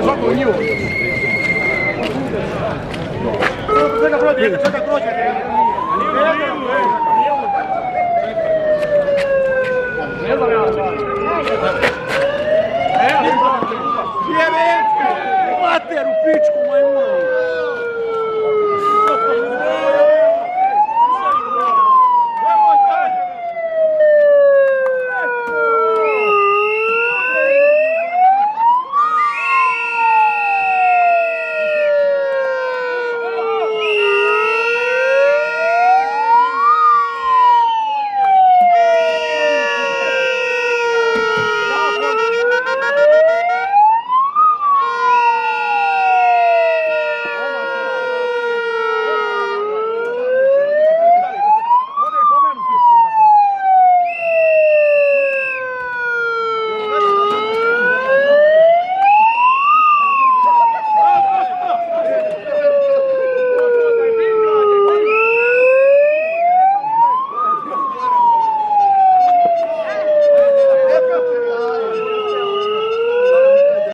Svako u njivu. Čeka prođe, čeka prođe. Ne znam ja. Mater u pičku.